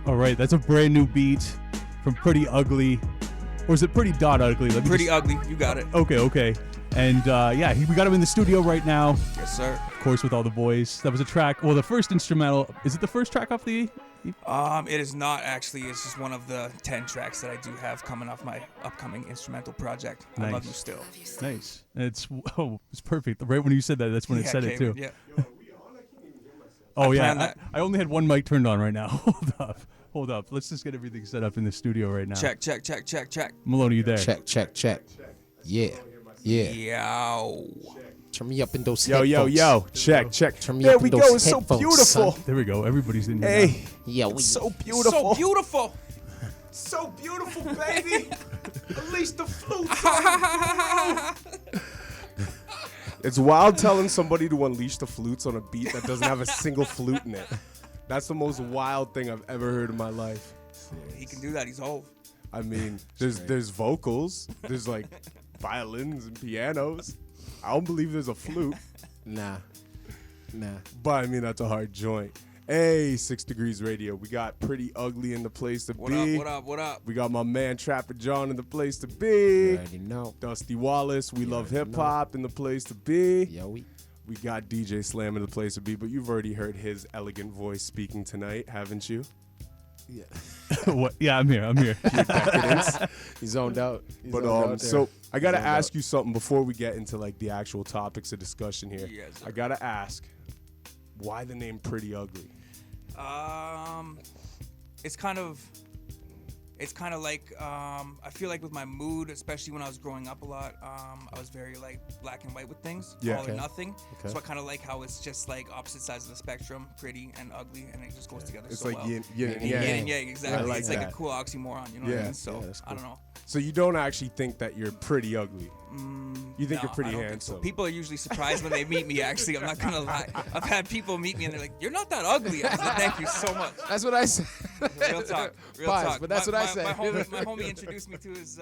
All right, that's a brand new beat from Pretty Ugly. Or is it Pretty.Ugly? Pretty Ugly, you got it. Okay. And we got him in the studio right now. Yes, sir. Of course, with all the boys. That was a track. Well, the first instrumental. Is it the first track off the? It is not actually. It's just one of the 10 tracks that I do have coming off my upcoming instrumental project. Nice. I Love You Still. Nice. And it's perfect. Right when you said that, that's when it said it too. Yeah. Oh yeah. I only had one mic turned on right now. Hold up. Let's just get everything set up in the studio right now. Check. Maloney, you there? Check. Yeah. Yow. Turn me up in those Yo. headphones. Check. Turn me There up we in go. those It's so headphones, beautiful. son. There we go. Everybody's in here. Hey, Yeah, it's so beautiful. So beautiful. So beautiful, baby. Unleash the flute. It's wild telling somebody to unleash the flutes on a beat that doesn't have a single flute in it. That's the most wild thing I've ever heard in my life. He can do that. He's old. I mean, there's vocals, there's like violins and pianos. I don't believe there's a flute. Nah. But I mean, that's a hard joint. Hey, 6 Degrees Radio. We got Pretty Ugly in the place to be. What up? We got my man Trapper John in the place to You be. already know. Dusty Wallace, we love already hip hop in the place to be. Yo, We got DJ Slam in the place to be, but you've already heard his elegant voice speaking tonight, haven't you? yeah. What? Yeah, I'm here. He's zoned out. But so I gotta ask you something before we get into like the actual topics of discussion here. Yes, sir. I gotta ask, why the name Pretty Ugly? It's kind of like I feel like with my mood, especially when I was growing up a lot, I was very like black and white with things, Yeah. all or Okay. nothing. Okay. So I kind of like how it's just like opposite sides of the spectrum, pretty and ugly, and it just goes together It's so like well. yin and Yin Yin yang. and yang, exactly. I like it's like that. a cool oxymoron, you know what Yeah. I mean? So Yeah, that's I don't know. So you don't actually think that you're pretty ugly. You think No, you're pretty I don't think handsome. so. People are usually surprised when they meet me. Actually, I'm not gonna lie. I've had people meet me and they're like, "You're not that ugly." I was like, "Thank you so much." That's what I said. Real talk. Pause, but that's what I said. My homie introduced me to his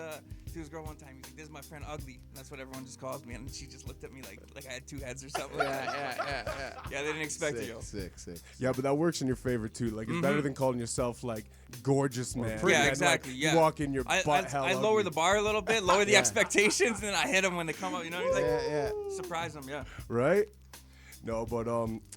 girl one time. He's like, "This is my friend Ugly," and that's what everyone just calls me. And she just looked at me like I had two heads or something. Yeah. Yeah, they didn't expect it, yo. Sick. Yeah, but that works in your favor too. Like it's better than calling yourself like gorgeous man. Yeah, And, exactly. Like, Yeah. you walk in your butt hell I lower ugly. the bar a little bit, lower the expectations, and then I hit them when they come up. You know, like Yeah. surprise them. Yeah. Right? No, but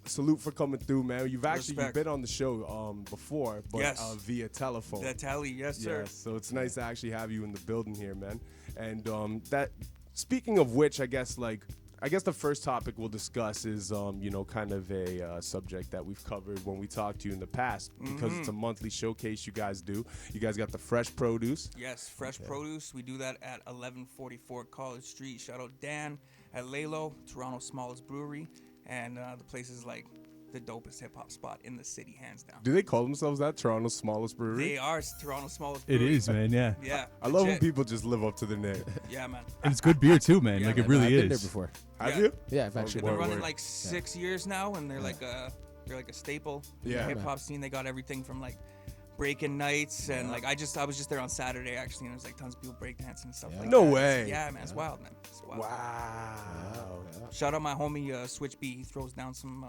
salute for coming through, man. You've Respect. been on the show before, but Yes. Via telephone. That tally, yes, sir. Yeah, so it's nice to actually have you in the building here, man. And that speaking of which, I guess the first topic we'll discuss is kind of a subject that we've covered when we talked to you in the past because it's a monthly showcase you guys do. You guys got the fresh produce. Yes, fresh produce. We do that at 1144 College Street. Shout out Dan at Lalo, Toronto's smallest brewery, and the place is like the dopest hip hop spot in the city, hands down. Do they call themselves that? Toronto's smallest brewery? They are Toronto's smallest It brewery. is, man. Yeah. Yeah. I love when legit. people just live up to the name. Yeah, man. And it's good beer too, man. Yeah, like man. it really I've is. been there before. Have Yeah. you? Yeah, I've actually They've been Word, running word. like 6 years now, and they're like a staple in Yeah, the hip man. hop scene. They got everything from like breaking nights and like I was just there on Saturday actually, and there's like tons of people breakdancing and stuff like No that. way. Yeah, man, it's wild, man. It's wild. Wow. Shout out my homie Switch B. He throws down some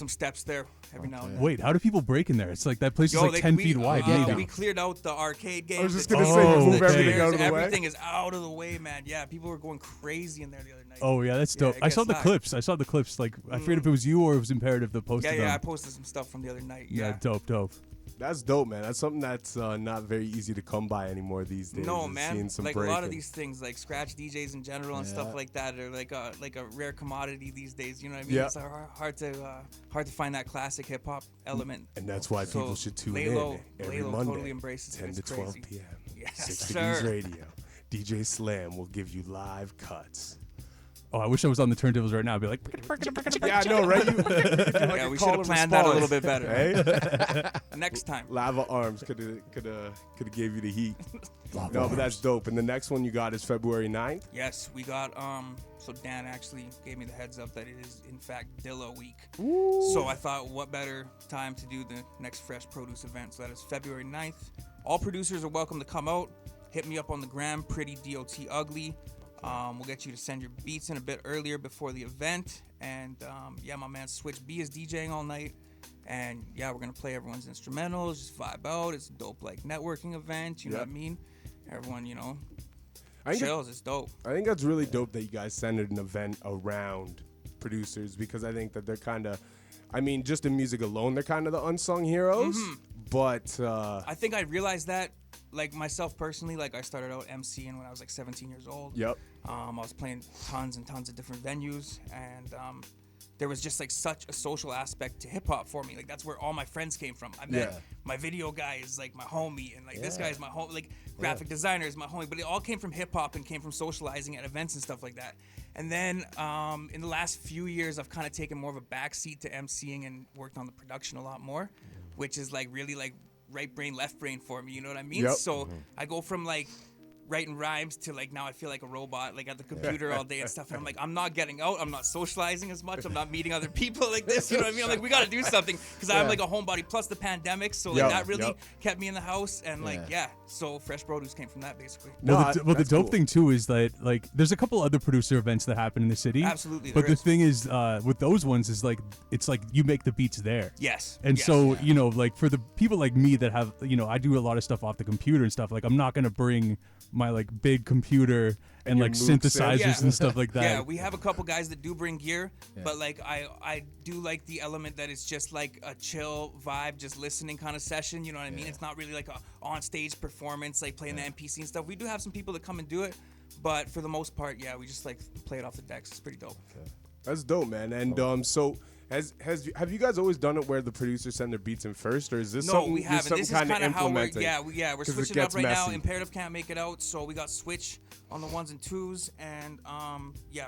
steps there every now and then. Wait, how do people break in there? It's like that place is Yo, like 10 feet wide. We cleared out the arcade games. I was just the gonna say, chairs, move the everything chairs, out of the way. Everything is out of the way, man. Yeah, people were going crazy in there the other night. Oh yeah, that's Yeah, dope. it I saw gets the hot. clips. Like I forget if it was you or it was Imperative that posted Yeah, them. I posted some stuff from the other night. Yeah, Yeah. dope. That's dope, man. That's something that's not very easy to come by anymore these days. No, is man. seeing some Like a lot of breaking. these things, like scratch DJs in general and stuff like that, are like a rare commodity these days. You know what I mean? Yeah. It's hard to find that classic hip hop element. And that's why So, people should tune Lalo- in every Lalo Monday, totally embraces it. 10 to It's 12 crazy. p.m. Yes, 6 sir. Degrees Radio. DJ Slam will give you live cuts. Oh, I wish I was on the turntables right now. I'd be like, Yeah, I know, right? Yeah, we should have planned that a little bit better. Hey? Next time. Lava Arms could have gave you the heat. No, but that's dope. And the next one you got is February 9th. Yes, we got so Dan actually gave me the heads up that it is in fact Dilla week. So I thought what better time to do the next fresh produce event. So that is February 9th. All producers are welcome to come out. Hit me up on the gram, Pretty.Ugly. We'll get you to send your beats in a bit earlier before the event. And yeah, my man Switch B is DJing all night. And yeah, we're gonna play everyone's instrumentals, just vibe out. It's a dope like networking event. You know what I mean? Everyone, chills. It's dope. I think that's really dope that you guys centered an event around producers, because I think that they're kind of, I mean, just in music alone, they're kind of the unsung heroes. But I think I realized that, like myself personally, like I started out MCing when I was like 17 years old. Yep. I was playing tons and tons of different venues, and there was just like such a social aspect to hip hop for me. Like that's where all my friends came from. I met my video guy is like my homie, and like this guy is my home. Like graphic designer is my homie. But it all came from hip hop and came from socializing at events and stuff like that. And then in the last few years, I've kind of taken more of a backseat to MCing and worked on the production a lot more, which is like really like right brain, left brain for me. You know what I mean? Yep. So I go from like writing rhymes to like now I feel like a robot, like at the computer all day and stuff. And I'm like, I'm not getting out. I'm not socializing as much. I'm not meeting other people like this. You know what I mean? I'm like, we got to do something, because I'm like a homebody plus the pandemic. So like that really kept me in the house. And like, so Fresh Produce came from that basically. Well, the dope cool. thing too is that like there's a couple other producer events that happen in the city. Absolutely. But the thing is, with those ones is like, it's like you make the beats there. Yes. And yes. so, like for the people like me that have, I do a lot of stuff off the computer and stuff. Like I'm not going to bring my like big computer and like synthesizers and stuff like that. Yeah, we have a couple guys that do bring gear, but like I do like the element that it's just like a chill vibe, just listening kind of session. You know what I mean? It's not really like a on stage performance, like playing the MPC and stuff. We do have some people that come and do it, but for the most part, we just like play it off the decks. It's pretty dope. Okay. That's dope, man. And so have you guys always done it where the producers send their beats in first, or is this something we haven't. This is kind of how we're we're switching up right now. messy. Imperative can't make it out, so we got Switch on the 1s and 2s, and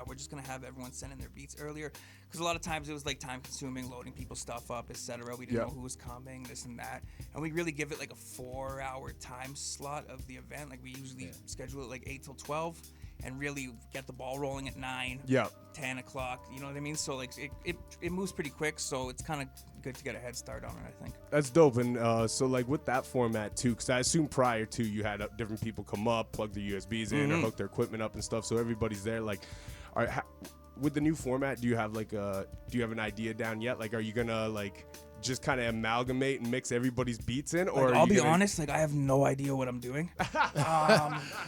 we're just gonna have everyone send in their beats earlier, because a lot of times it was like time consuming, loading people's stuff up, etc. We didn't know who was coming, this and that, and we really give it like a 4-hour time slot of the event. Like we usually schedule it like 8 till 12. And really get the ball rolling at 9, 10 o'clock, you know what I mean? So like it moves pretty quick, so it's kind of good to get a head start on it, I think. That's dope. And so like with that format too, because I assume prior to you had different people come up, plug their USBs in, or hook their equipment up and stuff, so everybody's there. Like, with the new format, do you have an idea down yet? Like, are you gonna like just kind of amalgamate and mix everybody's beats in, or I'll be honest, like I have no idea what I'm doing.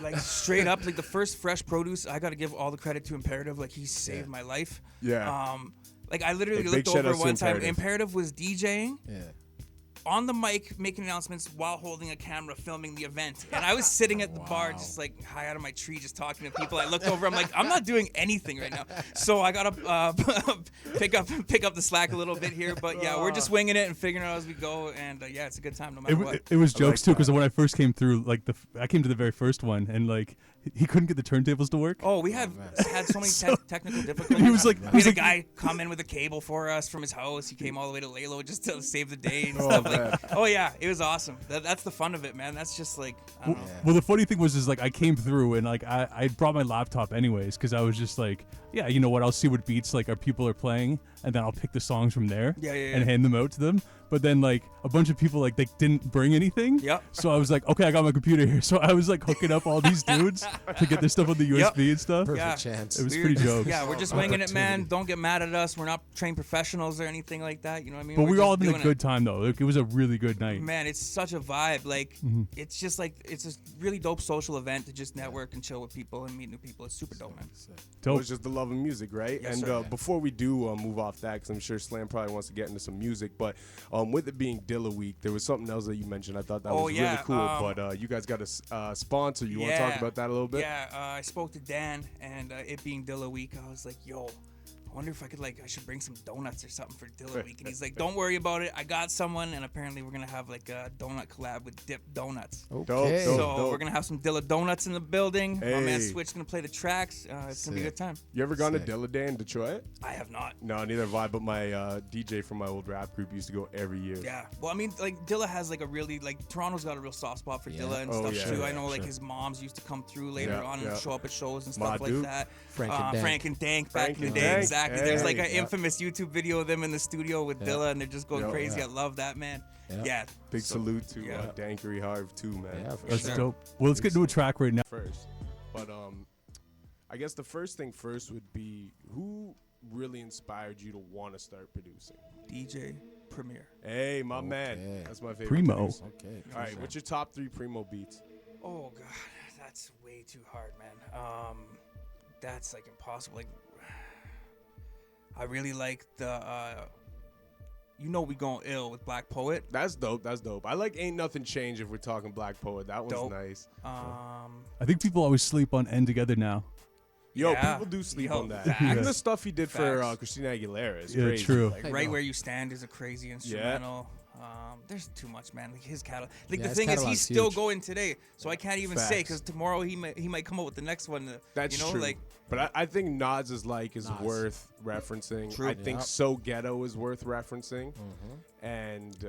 Like straight up, like the first Fresh Produce, I got to give all the credit to Imperative. Like he saved my life. Like I literally looked over one time. Imperative was DJing on the mic, making announcements while holding a camera, filming the event. And I was sitting at the bar, just like high out of my tree, just talking to people. I looked over, I'm like, I'm not doing anything right now. So I gotta pick up the slack a little bit here. But we're just winging it and figuring it out as we go. And it's a good time no matter what. It was jokes too, because when I first came through, like I came to the very first one, and like he couldn't get the turntables to work. Oh, we had so many technical difficulties. We had a guy come in with a cable for us from his house. He came all the way to Lalo just to save the day and stuff like. Oh yeah, it was awesome. That's the fun of it, man. That's just like. I don't know. Well, the funny thing was like I came through and like I brought my laptop anyways, because I was just like, you know what? I'll see what beats like our people are playing, and then I'll pick the songs from there. And hand them out to them. But then like a bunch of people like they didn't bring anything. So I was like, okay, I got my computer here. So I was like hooking up all these dudes to get their stuff on the USB and stuff. Perfect chance. It was pretty jokes. Yeah, we're just winging it, man. Don't get mad at us. We're not trained professionals or anything like that. You know what I mean? But we were all having a good time though. It was a really good night. Man, it's such a vibe. Like it's just like it's a really dope social event to just network and chill with people and meet new people. It's super dope, man. Dope. It's just the love of music, right? Yes, and sir. Before we do move off that, because I'm sure Slam probably wants to get into some music, but with it being Dilla Week, there was something else that you mentioned. I thought that was really cool. But you guys got a sponsor. You want to talk about that a little bit? Yeah, I spoke to Dan, and it being Dilla Week, I was like, yo, I wonder if I should bring some donuts or something for Dilla Week. And he's like, don't worry about it. I got someone, and apparently we're going to have like a donut collab with Dip Donuts. Okay. So we're going to have some Dilla Donuts in the building. My man Switch going to play the tracks. It's going to be a good time. You ever gone to Dilla Day in Detroit? I have not. No, neither have I, but my DJ from my old rap group used to go every year. Yeah. Well, I mean, like, Dilla has like a really, like, Toronto's got a real soft spot for Dilla and stuff too. I know like his moms used to come through later on and show up at shows and stuff like that. Frank and Dank back in the day. Exactly. There's like an infamous YouTube video of them in the studio with Dilla, and they're just going crazy. I love that, man. Yeah. Big salute to Dankery Harv too, man. Yeah, for That's sure. dope. Well, let's get into a track right now. First, but I guess the first thing first would be, who really inspired you to want to start producing? DJ Premier. Hey, my man. That's my favorite. Primo. producer. Okay. All right, what's your top 3 Primo beats? Oh God, that's way too hard, man. That's like impossible. Like, I really like the, we going ill with Black Poet. That's dope. That's dope. I like Ain't Nothing Changed if we're talking Black Poet. That one's Dope. nice. I think people always sleep on End Together now. Yo, Yeah. people do sleep Yo, on that. facts. Even the stuff he did for Facts. Christina Aguilera is Yeah, crazy. true. Like, Right Where You Stand is a crazy instrumental. There's too much, man. Like his catalog. Like Yeah, the his thing is, catalog's he's still huge. going today, so I can't even say Facts. because tomorrow he might come up with the next one. That's true. Like But I think Nas is Nas. worth referencing. True. I think Yep. So Ghetto is worth referencing. Mm-hmm. And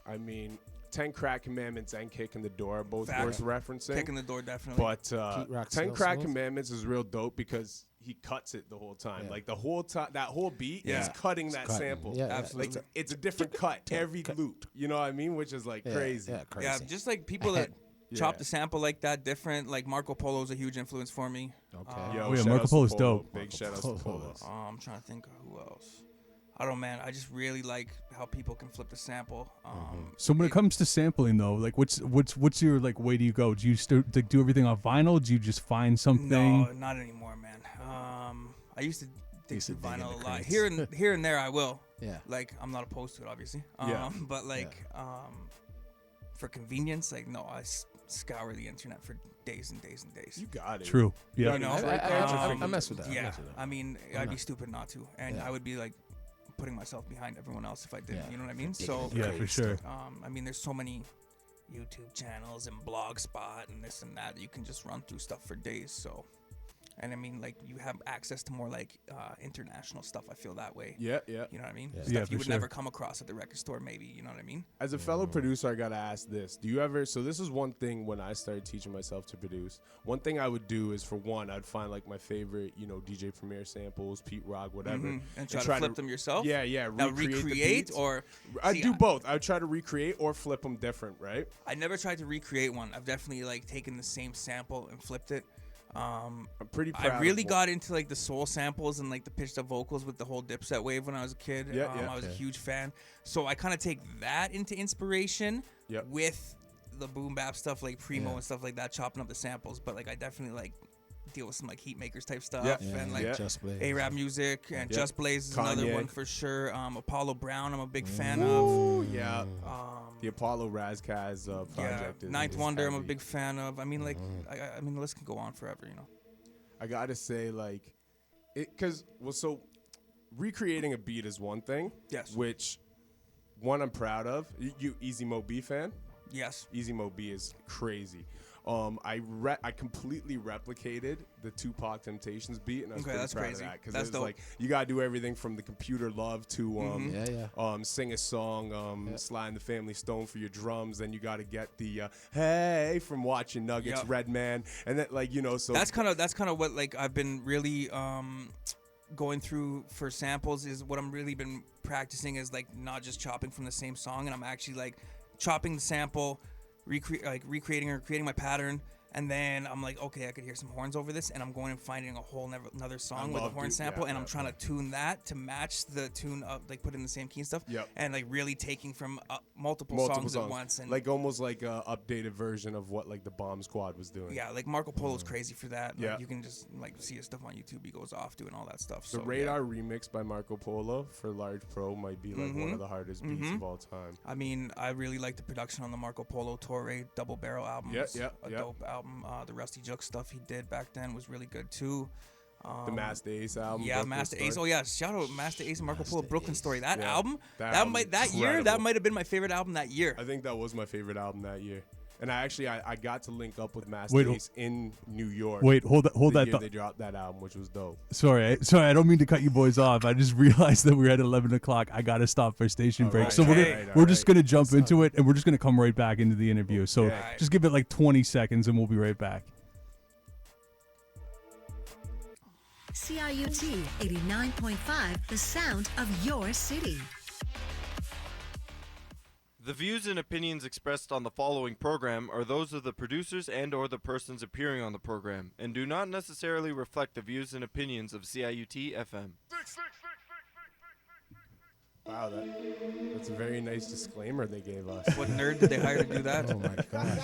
I mean, 10 Crack Commandments and Kicking the Door are both Facts. worth referencing. Kicking the Door, definitely. But Pete Rock 10 Still Crack Smooth? Commandments is real dope because he cuts it the whole time. Yeah. Like the whole time, that whole beat, Yeah. he's cutting that cutting. sample. Yeah, yeah. Absolutely. Like it's a different cut every loop. You know what I mean? Which is like crazy. Yeah, crazy. yeah, just like people that chop Yeah. the sample like that different. Like Marco Polo's a huge influence for me. Okay. Yo, Oh, yeah, shout Marco outs to Polo's Polo. dope. Big shout outs to Polo. I'm trying to think of who else. I don't know, man. I just really like how people can flip the sample. So when it comes to sampling though, like what's your like way do you go? Do you like, do everything on vinyl? Do you just find something? No, not anymore, man. I used to dig Used to through dig in vinyl the a lot. crates. Here and there, I will. Yeah. Like I'm not opposed to it, obviously. Yeah. But like, for convenience, like no, I scour the internet for days and days and days. You got it. True. Yeah. You know, I mess with that. I Yeah, mess with that. I mean, I'd be stupid not to, and Yeah. I would be like putting myself behind everyone else if I didn't. Yeah. You know what I mean? So, Yeah, for sure. I mean, there's so many YouTube channels and Blogspot and this and that you can just run through stuff for days. So, and I mean, like you have access to more like international stuff. I feel that way. Yeah, yeah. You know what I mean? Yeah. Stuff Yeah, you for would sure. never come across at the record store, maybe. You know what I mean? As a fellow producer, I gotta ask this: do you ever? So this is one thing when I started teaching myself to produce. One thing I would do is, for one, I'd find like my favorite, DJ Premier samples, Pete Rock, whatever, And try to flip them yourself. Yeah, yeah. Now recreate the recreate beats. or I see, do both. I would try to recreate or flip them different, right? I never tried to recreate one. I've definitely like taken the same sample and flipped it. I'm pretty proud. I really of got into like the soul samples and like the pitched up vocals with the whole Dipset wave when I was a kid. Yeah, yeah. I was a huge fan. So I kind of take that into inspiration Yep. with the boom bap stuff like Primo Yeah. and stuff like that, chopping up the samples. But like I definitely like deal with some like heat makers type stuff Yeah. and like Just Blaze. A-Rap music and Yeah. Just Blaze is another Kanye. one for sure. Apollo Brown, I'm a big fan Ooh, of. yeah. The Apollo Razkaz project. is Ninth is Wonder, I'm a heavy. big fan of. I mean, like, I mean, the list can go on forever, you know. I gotta say, like, so recreating a beat is one thing. Yes. Which, one, I'm proud of. You Easy Mo B fan? Yes. Easy Mo B is crazy. I completely replicated the Tupac Temptations beat, and I was Okay, pretty that's proud crazy. of that because That's it's dope. like you gotta do everything from the computer love to Yeah. sing a song, slide the Family Stone for your drums. Then you gotta get the hey from watching Nuggets, Yep. Redman, and then so That's kind of what like I've been really going through for samples is what I'm really been practicing is like not just chopping from the same song, and I'm actually like chopping the sample, recreating or creating my pattern. And then I'm like, okay, I could hear some horns over this, and I'm going and finding a whole another song with a love horn it. sample, Yeah, and I'm yeah, trying to tune that to match the tune of like put in the same key and stuff. Yep. And like really taking from multiple songs at once, and like almost like a updated version of what like the Bomb Squad was doing. yeah, like Marco Polo's crazy for that. Like, Yeah. you can just like see his stuff on YouTube. He goes off doing all that stuff. The So, Radar remix by Marco Polo for Large Pro might be like one of the hardest beats of all time. I mean, I really like the production on the Marco Polo Torre double barrel album. Yeah, It's yeah, a yeah. dope album. The Rusty Juck stuff he did back then was really good too. The Master Ace album. Yeah, Brooklyn Master Story. Ace. Oh yeah, shout out Master Ace and Marco Polo Brooklyn Story. That Yeah, album, that that album might is that year, that incredible. might have been my favorite album that year. I think that was my favorite album that year. And I got to link up with Master Wait, Ace in New York. Wait, hold the that year thought. they dropped that album, which was dope. Sorry, I don't mean to cut you boys off. I just realized that we're at 11 o'clock. I gotta stop for station break, right, so okay. we're just gonna jump into it, and we're just gonna come right back into the interview. So Okay. just give it like 20 seconds, and we'll be right back. CIUT 89.5, the sound of your city. The views and opinions expressed on the following program are those of the producers and or the persons appearing on the program and do not necessarily reflect the views and opinions of CIUT FM. Wow, that's a very nice disclaimer they gave us. What nerd did they hire to do that? Oh my gosh.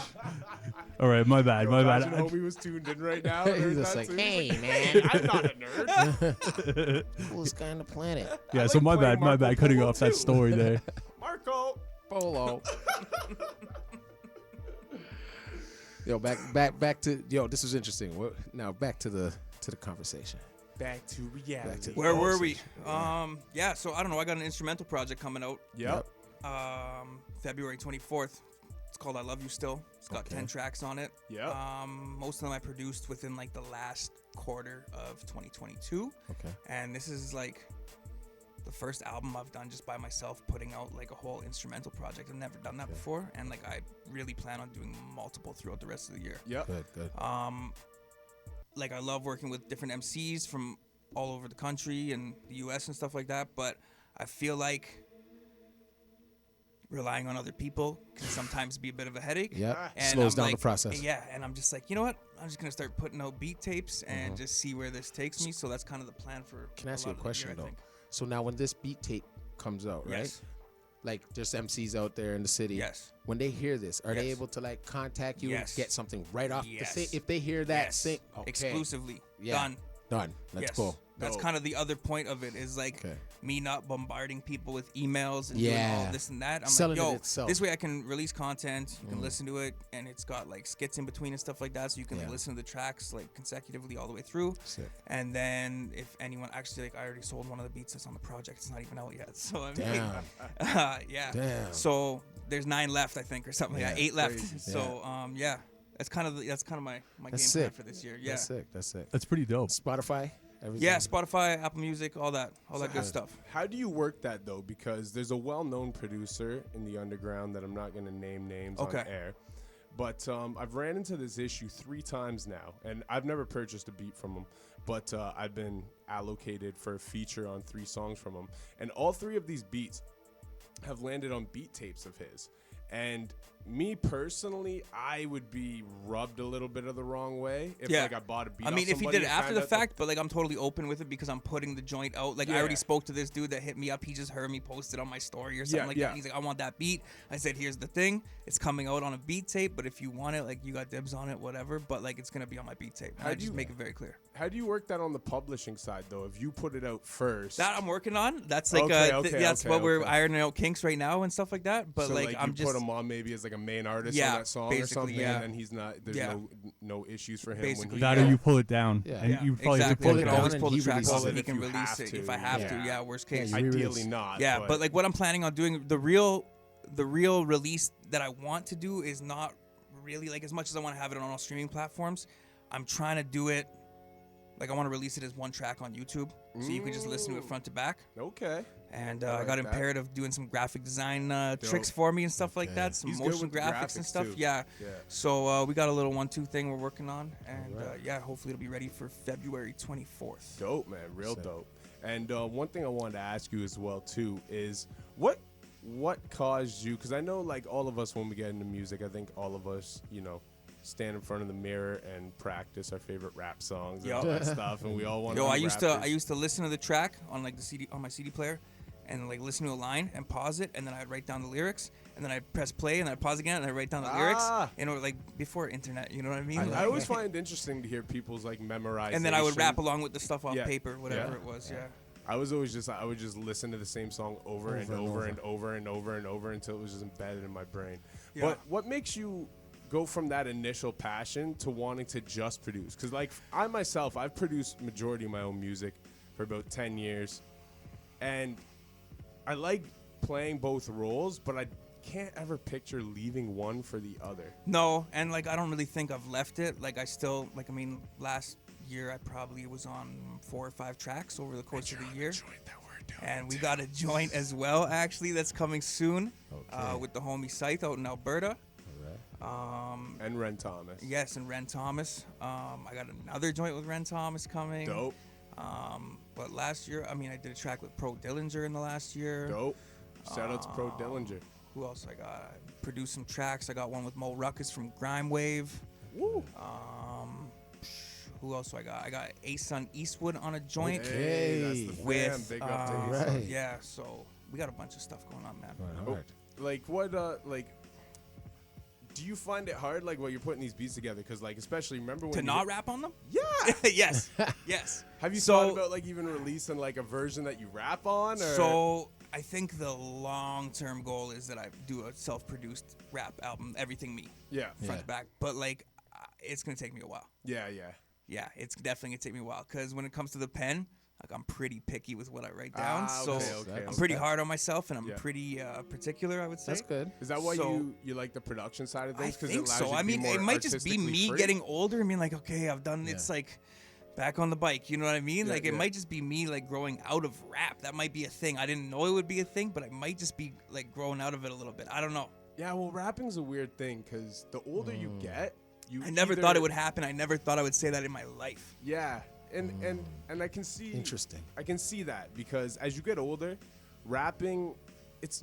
All right, my bad, Yo, my bad. imagine homie was tuned in right now. He's Heard just that like, too. hey, Hey, man. I'm not a nerd. Coolest guy on the planet. Yeah, I so like my playing bad, my Marco bad, cutting Polo off that too. story there. Marco. Polo. Yo, back to this was interesting. Now back to the conversation. Back to reality. Where were we? Yeah, so I don't know. I got an instrumental project coming out Yep. February 24th. It's called I Love You Still. It's got 10 tracks on it. Yep. Most of them I produced within like the last quarter of 2022. Okay. And this is like the first album I've done just by myself, putting out like a whole instrumental project. I've never done that before, and like I really plan on doing multiple throughout the rest of the year. Yep. Good. Like I love working with different MCs from all over the country and the US and stuff like that, but I feel like relying on other people can sometimes be a bit of a headache. Yeah. And Slows I'm down like, the process. Yeah, and I'm just like, you know what? I'm just gonna start putting out beat tapes and just see where this takes me. So that's kind of the plan for. Can I ask a you a lot of the question year, I though? think. So now when this beat tape comes out, right? Yes. Like there's MCs out there in the city. Yes. When they hear this, are they Yes. able to like contact you Yes. and get something right off Yes. the if they hear that Yes. sing? Okay. Exclusively. Yeah. Done. That's Yes. cool. That's Dope. kind of the other point of it is like Okay. me not bombarding people with emails and doing Yeah. all this and that. I'm Selling it like, yo, itself. this way I can release content, you can listen to it, and it's got like skits in between and stuff like that, so you can Yeah. listen to the tracks like consecutively all the way through. Sick. And then if anyone actually like, I already sold one of the beats that's on the project. It's not even out yet. So I mean, Damn. yeah. Damn. So there's 9 left, I think, or something. Yeah, Yeah, 8 left. crazy. So yeah, that's kind of my That's game plan sick. for this year. Yeah. That's sick. That's pretty dope. Spotify. Everything. Yeah, Spotify, Apple Music, all that good stuff. How do you work that though? Because there's a well-known producer in the underground that I'm not going to name names Okay. on air, but I've ran into this issue 3 times now, and I've never purchased a beat from him, but I've been allocated for a feature on 3 songs from him, and all 3 of these beats have landed on beat tapes of his. And me personally, I would be rubbed a little bit of the wrong way if Yeah. like I bought a beat. I mean, off if he somebody did it and after found the out that- fact, but like I'm totally open with it because I'm putting the joint out. Like I Yeah. already spoke to this dude that hit me up. He just heard me post it on my story or something Yeah, like yeah. that. He's like, I want that beat. I said, here's the thing. It's coming out on a beat tape, but if you want it, like you got dibs on it, whatever. But like it's gonna be on my beat tape. And How I do just you- make it very clear. How do you work that on the publishing side though? If you put it out first, That I'm working on. That's like Okay, that's okay, what we're okay. ironing out kinks right now and stuff like that. But so like I'm you just put him on maybe as like a main artist Yeah, on that song or basically, something, yeah. and then he's not. There's Yeah. no issues for him Basically, when he That Yeah. or you pull it down. Yeah. And yeah, you probably have to exactly. pull pull I it can down always and pull the he track releases off it and he if can you release have it to. if I have Yeah. to. Yeah, worst case. you ideally release it. not. Yeah, but like what I'm planning on doing, the real release that I want to do is not really like as much as I want to have it on all streaming platforms. I'm trying to do it like I want to release it as one track on YouTube, so you can just listen to it front to back. okay, And I I like got that. Imperative doing some graphic design tricks for me and stuff like that. Some He's good motion with the graphics and graphics, stuff. too. Yeah. Yeah. So we got a little 1-2 thing we're working on, and yeah, hopefully it'll be ready for February 24th. dope, man, real Sick. dope. And one thing I wanted to ask you as well too is what caused you? Because I know like all of us when we get into music, I think all of us, stand in front of the mirror and practice our favorite rap songs and Yup. all that stuff, and we all want to. Yo, I used to listen to the track on like the CD on my CD player, and like listen to a line and pause it, and then I'd write down the lyrics, and then I'd press play, and I'd pause again, and I'd write down the lyrics. Like before internet, you know what I mean? I always find it interesting to hear people's like memorization. and then I would rap along with the stuff off Yeah. paper, whatever Yeah. it was. Yeah. I would just listen to the same song over and over and over and over and over until it was just embedded in my brain. Yeah. But what makes you go from that initial passion to wanting to just produce? Because like I myself, I've produced majority of my own music for about 10 years, and I like playing both roles, but I can't ever picture leaving one for the other. No, and like I don't really think I've left it. Like I still like I mean last year I probably was on 4 or 5 tracks over the course of the year. And we got a joint as well actually that's coming soon with the homie Scythe out in Alberta. And Ren Thomas. Yes, and Ren Thomas. I got another joint with Ren Thomas coming. Dope. But last year, I mean, I did a track with Pro Dillinger in the last year. Dope. Shout out to Pro Dillinger. Who else I got? I produced some tracks. I got one with Mo Ruckus from Grime Wave. Woo. Who else do I got? I got Ace on Eastwood on a joint. Hey, that's the With, fam. Big up to uh, you. Right. Yeah, so we got a bunch of stuff going on, man. All right. Like what? Like, do you find it hard, like, while you're putting these beats together? Because, like, especially remember when To you not rap on them? Yeah. Yes. Yes. Have you So- thought about like even releasing like a version that you rap on? Or? So I think the long-term goal is that I do a self-produced rap album, everything me, yeah, front to back. But like, it's gonna take me a while. yeah. Yeah, it's definitely gonna take me a while because when it comes to the pen, like I'm pretty picky with what I write down. Ah, so okay. I'm pretty hard on myself and I'm Yeah. pretty particular, I would say. That's good. Is that why So- you like the production side of I things? 'Cause think it allows so. you to I be mean, more it might just be artistically me free? getting older and being like, okay, I've done. It's like back on the bike. You know what I mean? Yeah, Like it yeah. might just be me like growing out of rap. That might be a thing. I didn't know it would be a thing, but I might just be like growing out of it a little bit. I don't know. Yeah, well, rapping's a weird thing because the older you get, you I never either- thought it would happen. I never thought I would say that in my life. Yeah, and I can see Interesting. I can see that because as you get older, rapping, it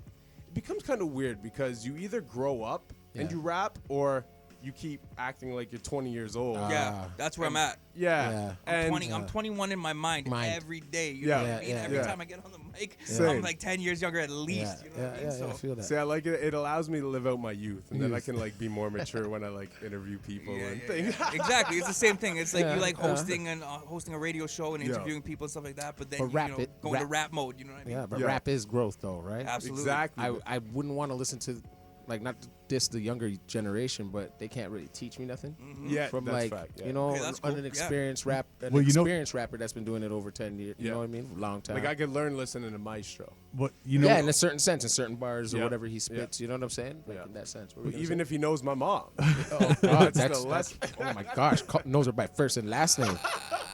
becomes kind of weird because you either grow up and Yeah. you rap or you keep acting like you're 20 years old. Yeah, that's where I'm at. Yeah. Yeah. And I'm 21 in my mind, every day. You Yeah. know what I Yeah, mean? yeah, Every yeah. time I get on the mic, Same. I'm like 10 years younger at least. You know what I mean? I So feel that. see, I like it. It allows me to live out my youth, and then I can like be more mature when I like interview people and things. exactly, it's the same thing. It's like Yeah, you like yeah. hosting a radio show and Yeah. interviewing people and stuff like that. But then But you rap know, it- go into rap- rap mode. You know what I mean? Yeah, but Yeah. rap is growth, though, right? Absolutely. Exactly. I wouldn't want to listen to, like, not to diss the younger generation, but they can't really teach me nothing. Yeah, From that's like, fact, yeah. you know, Okay, that's cool. an Yeah. experienced an Well, you know- experienced rapper that's been doing it over 10 years. You Yeah. know what I mean? Long time. Like I could learn listening to Maestro. What you know? yeah, in a certain sense, in certain bars or Yeah. whatever he spits. You know what I'm saying? Like Yeah. in that sense. What were you Even gonna if he knows my mom. say? God, that's the less. oh my gosh, knows her by first and last name.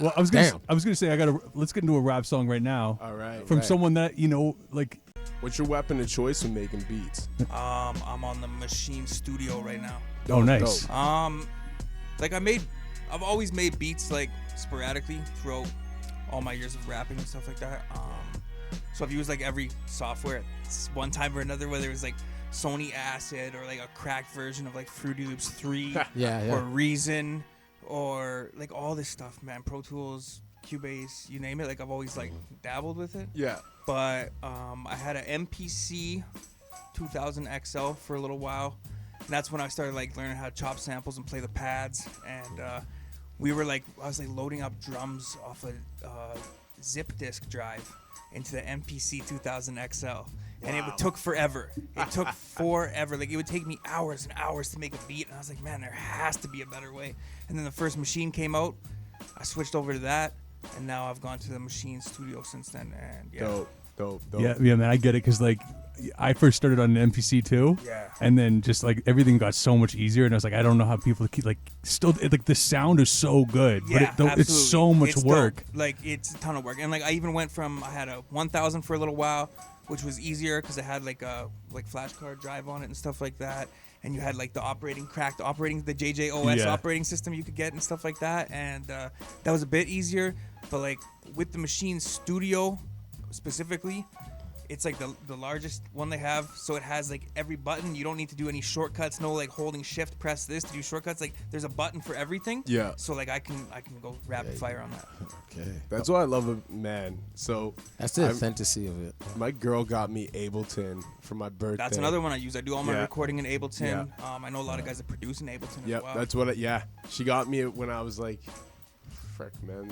Well, I was Damn. gonna say let's get into a rap song right now. All right. From Right. someone that Uh, like. What's your weapon of choice when making beats? I'm on the Machine Studio right now. Oh, nice. Dope. Like I've always made beats like sporadically throughout all my years of rapping and stuff like that. So I've used like every software at one time or another, whether it was like Sony Acid or like a cracked version of like Fruity Loops 3 Yeah, or yeah. Reason or like all this stuff, man. Pro Tools, Cubase, you name it. Like I've always like dabbled with it. Yeah. But I had an MPC 2000 XL for a little while. And that's when I started like learning how to chop samples and play the pads. And I was like loading up drums off a zip disk drive into the MPC 2000 XL. And it took forever. It took forever. Like it would take me hours and hours to make a beat. And I was like, man, there has to be a better way. And then the first Machine came out. I switched over to that. And now I've gone to the Machine Studio since then. And yeah. Dope. Yeah, man, I get it because like I first started on an MPC too. Yeah. And then just like everything got so much easier, and I was like, I don't know how people keep like still like the sound is so good, but it's so much It's work. dope. Like it's a ton of work, and like I even went from I had a 1000 for a little while, which was easier because it had like a flash card drive on it and stuff like that, and you had like the JJOS Yeah. operating system you could get and stuff like that, and that was a bit easier. But like with the Machine Studio specifically, it's like the largest one they have, so it has like every button. You don't need to do any shortcuts, no like holding shift press this to do shortcuts. Like there's a button for everything. Yeah. So like I can go rapid fire on that. Okay. That's what I love of man. So That's the I'm- authenticity of it. my girl got me Ableton for my birthday. That's another one I use. I do all my Yeah. recording in Ableton. Yeah. I know a lot of guys that produce in Ableton Yep, as well. that's what. She got me when I was like, frick, man.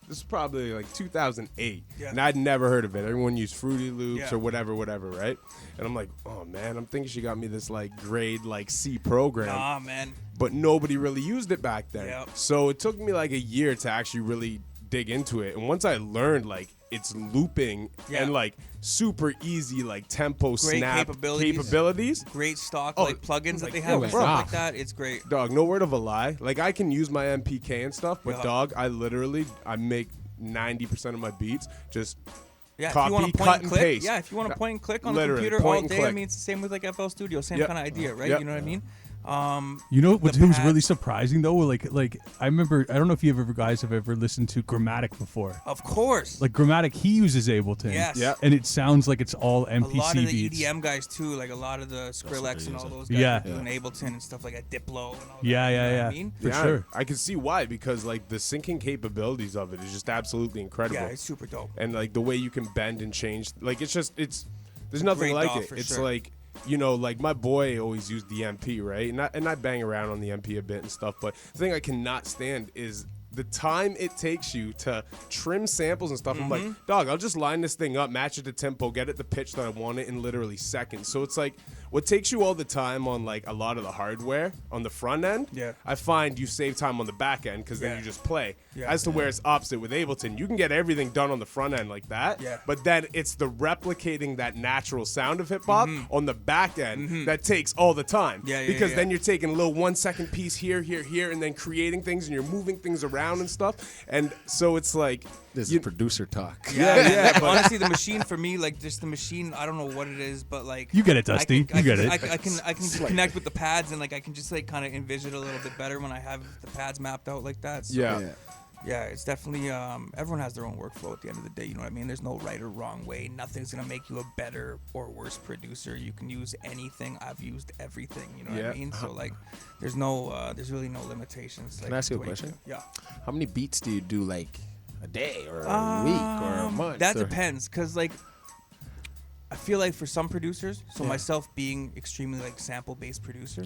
This is probably like 2008, Yeah. and I'd never heard of it. Everyone used Fruity Loops Yeah. or whatever, right? And I'm like, oh man, I'm thinking she got me this like grade like C program, Nah, man. but nobody really used it back then. Yep. So it took me like a year to actually really dig into it. And once I learned like it's looping Yeah. and like super easy like tempo Great snap capabilities. Great stock Oh, like plugins that like, they have yo, and stuff bro. like that. It's great. Dog, no word of a lie. Like I can use my MPK and stuff, but Yeah. dog, I make 90% of my beats just Yeah, copy, if you want to point cut, and and click, paste. yeah, if you want to point and click on Literally, the computer point all and day, I click. mean, it's the same with like FL Studio, same Yep. kind of idea, right? Yep. You know what I mean? You know what the was really pads- surprising though? Like I remember, I don't know if you guys have ever listened to Grammatic before. Of course. Like Grammatic, he uses Ableton. Yes. Yeah. And it sounds like it's all a MPC lot of the beats. EDM guys too, like a lot of the Skrillex and all those guys Yeah. are doing Ableton and stuff like that, Diplo and all that. Yeah, you know yeah. what I mean? For sure. I can see why, because like the syncing capabilities of it is just absolutely incredible. Yeah, it's super dope. And like the way you can bend and change, like it's There's nothing Great like DAW it. for It's sure. like, you know, like my boy always used the MP, right? And I bang around on the MP a bit and stuff, but the thing I cannot stand is the time it takes you to trim samples and stuff. I'm like, dog, I'll just line this thing up, match it to tempo, get it the pitch that I want it in literally seconds. So it's like, what takes you all the time on like a lot of the hardware on the front end, I find you save time on the back end because then you just play. As to where it's opposite with Ableton, you can get everything done on the front end like that, but then it's the replicating that natural sound of hip hop on the back end that takes all the time. Because then you're taking a little 1 second piece here, and then creating things and you're moving things around and stuff. And so it's like, This is producer talk. But honestly, the machine for me, like just the machine, I don't know what it is, but like You get it, Dusty. You get it. I can just connect with the pads and like I can just like kind of envision it a little bit better when I have the pads mapped out like that. So, yeah, it's definitely everyone has their own workflow at the end of the day. You know what I mean? There's no right or wrong way. Nothing's gonna make you a better or worse producer. You can use anything. I've used everything. You know what I mean? So like, there's really no limitations. Can I ask you a question? Yeah. How many beats do you do like a day or a week or a month? That depends, cause like I feel like for some producers, so myself being extremely like sample-based producer,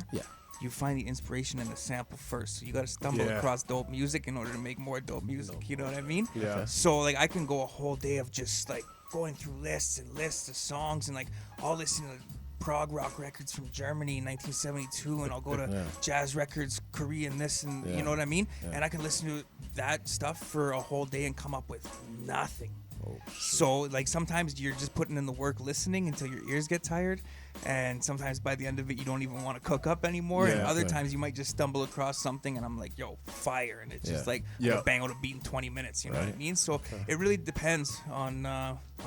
you find the inspiration in the sample first. So you got to stumble across dope music in order to make more dope music. You know what I mean? Yeah. So like I can go a whole day of just like going through lists and lists of songs and like I'll listen to prog rock records from Germany in 1972 and I'll go to jazz records, Korean this and you know what I mean? And I can listen to that stuff for a whole day and come up with nothing. So like sometimes you're just putting in the work listening until your ears get tired, and sometimes by the end of it you don't even want to cook up anymore, and other times you might just stumble across something and I'm like, yo, fire, and it's just like I'm gonna bang out a beat in 20 minutes, you know what I mean? So it really depends on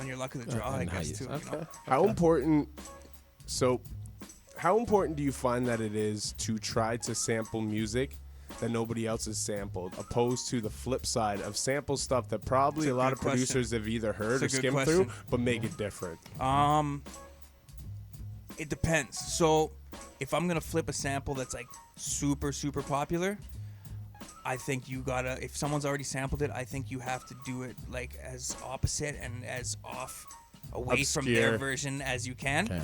your luck of the draw, I guess, too. You know? How important do you find that it is to try to sample music that nobody else has sampled, opposed to the flip side of sample stuff that probably a lot of producers have either heard or skimmed through, but make it different? It depends. So if I'm gonna flip a sample that's like super, super popular, I think you gotta, if someone's already sampled it, I think you have to do it like as opposite and as away from their version as you can.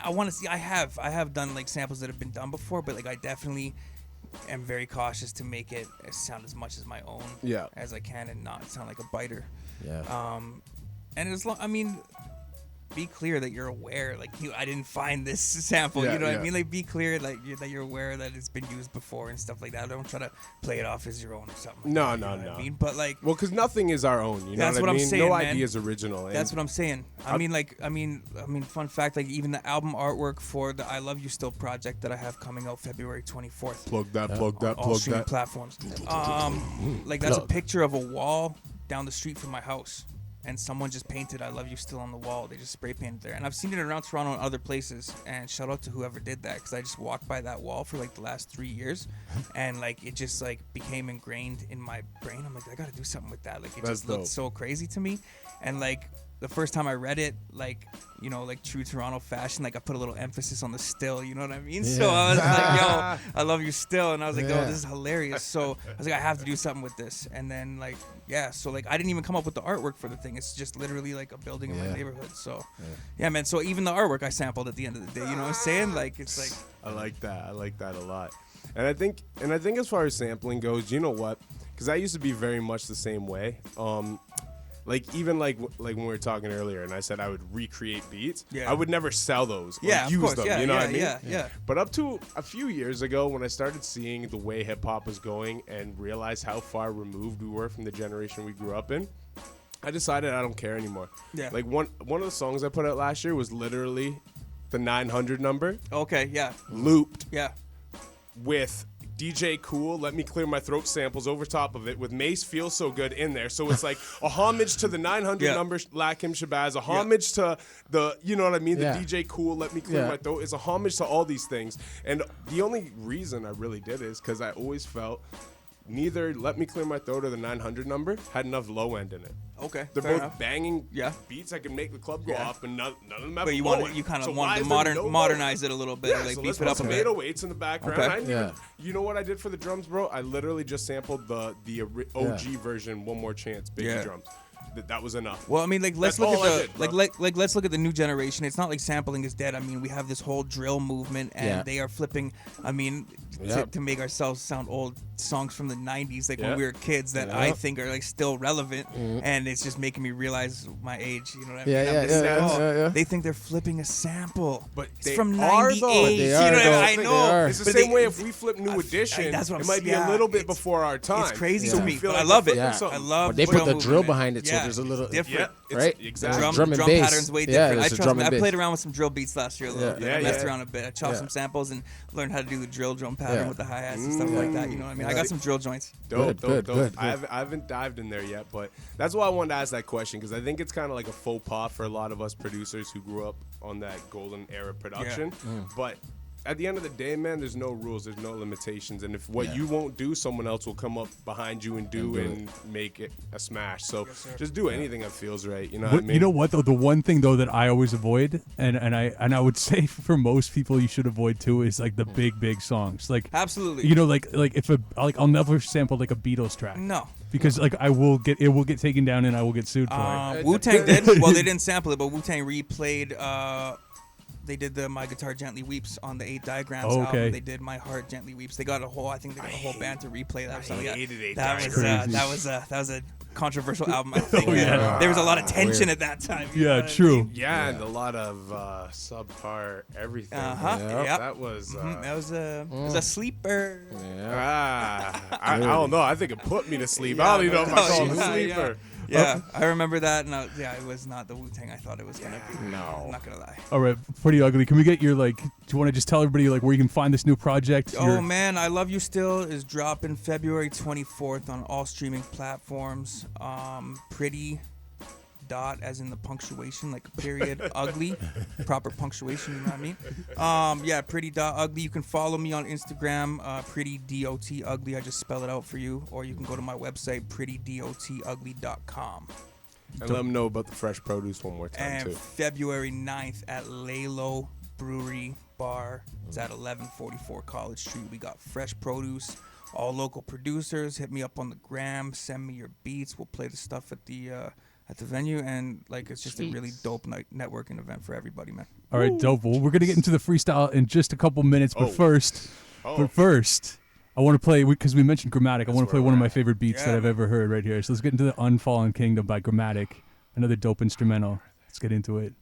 I want to see. I have done like samples that have been done before, but like I definitely am very cautious to make it sound as much as my own as I can and not sound like a biter. And as long, I mean, be clear that you're aware. Like I didn't find this sample. You know what I mean? Like be clear that you're aware that it's been used before and stuff like that. Don't try to play it off as your own or something. No. I mean, but like, well, because nothing is our own. You know that's what I mean? I'm saying, no man. idea is original. That's what I'm saying. I mean, fun fact, like even the album artwork for the I Love You Still project that I have coming out February 24th. Plug that. All streaming platforms. Like that's a picture of a wall down the street from my house. And someone just painted I Love You Still on the wall. They just spray painted there. And I've seen it around Toronto and other places. And shout out to whoever did that, because I just walked by that wall for like the last 3 years. And like it just like became ingrained in my brain. I'm like, I got to do something with that. Like it just looked so crazy to me. And like the first time I read it, like, you know, like true Toronto fashion, like I put a little emphasis on the still, you know what I mean? So I was like, yo, I love you still. And I was like, oh, this is hilarious. So I was like, I have to do something with this. And then like, so like I didn't even come up with the artwork for the thing. It's just literally like a building in my neighborhood. So yeah, man. So even the artwork I sampled at the end of the day, you know what I'm saying? Like, it's like. I like that. I like that a lot. And I think as far as sampling goes, you know what? Because I used to be very much the same way. Like even like when we were talking earlier, and I said I would recreate beats. I would never sell those or use them. You know what I mean? Yeah. But up to a few years ago, when I started seeing the way hip hop was going and realized how far removed we were from the generation we grew up in, I decided I don't care anymore. Yeah. Like one of the songs I put out last year was literally the 900 number. Okay. Yeah. Looped. Yeah. With DJ Cool, Let Me Clear My Throat samples over top of it with Mace Feels So Good in there. So it's like a homage to the 900 number Lakim Shabazz, a homage to the, you know what I mean? The DJ Cool, Let Me Clear My Throat is a homage to all these things. And the only reason I really did is because I always felt neither Let Me Clear My Throat or the 900 number had enough low end in it. Okay, they're both enough. Banging beats that can make the club go off, and none of them have but you kind of wanted to modernize it a little bit, like so beef it up a bit. 808s in the background. You know what I did for the drums, bro? I literally just sampled the OG version, One More Chance, Biggie drums. that was enough. Well, I mean, like let's That's look all at I the did, bro. like let's look at the new generation. It's not like sampling is dead. I mean, we have this whole drill movement, and they are flipping. I mean, to make ourselves sound old, songs from the '90s, like when we were kids, that I think are like still relevant, and it's just making me realize my age. You know what I mean? I'm just saying, they think they're flipping a sample, But it's they from are, '98. though. You They know are, what I mean? though. I They know. are. It's the But same way if we flip New Edition, that's what it I'm might be saying. a little bit It's- before our time. It's crazy So to we me, feel but I like love we're it. flipping Yeah. something. I love But they the put the movement, drill man. behind it, so Yeah, there's a little it's different. right. Exactly. Drum, Drum and drum bass. pattern's way Yeah, different. there's I a trust drum me. and I played bass. around with some drill beats last year a little bit. Yeah, I messed yeah. around a bit. I chopped some samples and learned how to do the drill drum pattern Yeah. with the hi-hats and stuff like that. You know what I mean? I got some drill joints. Dope. Good. I haven't dived in there yet, but that's why I wanted to ask that question, because I think it's kind of like a faux pas for a lot of us producers who grew up on that golden era production. But at the end of the day, man, there's no rules, there's no limitations, and if what you won't do, someone else will come up behind you and do and make it a smash. So just do anything that feels right. You know what I mean? You know what though? The one thing though that I always avoid, and I would say for most people you should avoid too, is like the big songs. Like Absolutely. you know, like if I'll never sample like a Beatles track. No. Because like it will get taken down and I will get sued for it. Wu-Tang did. Well, they didn't sample it, but Wu-Tang replayed. They did the My Guitar Gently Weeps on the 8 Diagrams Oh, okay. album. They did My Heart Gently Weeps. They got a whole band to replay that. So yeah, hated 8 that was a controversial album. I think. yeah. There was a lot of tension at that time. You know Yeah, what I true. mean? Yeah, and a lot of subpar everything. Uh-huh. Yeah, Yep. that was. That was a sleeper. I don't know. I think it put me to sleep. I don't even know if I call it a sleeper. Yeah, I remember that. And it was not the Wu-Tang I thought it was gonna be. No. I'm not gonna lie. All right, Pretty Ugly. Can we get your like? Do you want to just tell everybody like where you can find this new project? Oh man, I Love You Still is dropping February 24th on all streaming platforms. Pretty dot as in the punctuation, like a period, ugly, proper punctuation, you know what I mean? Yeah, Pretty.Ugly. You can follow me on Instagram, Pretty.Ugly. I just spell it out for you, or you can go to my website, PrettyDotUgly.com. And let them know about the fresh produce one more time And too. February 9th at Lalo Brewery Bar. It's at 1144 College Street. We got fresh produce, all local producers. Hit me up on the gram. Send me your beats. We'll play the stuff at the venue, and like it's just a really dope networking event for everybody, man. All right, dope. Well, we're gonna get into the freestyle in just a couple minutes, but first, I want to play because we mentioned Grammatic. I want to play one of my favorite beats that I've ever heard right here. So let's get into the Unfallen Kingdom by Grammatic, another dope instrumental. Let's get into it.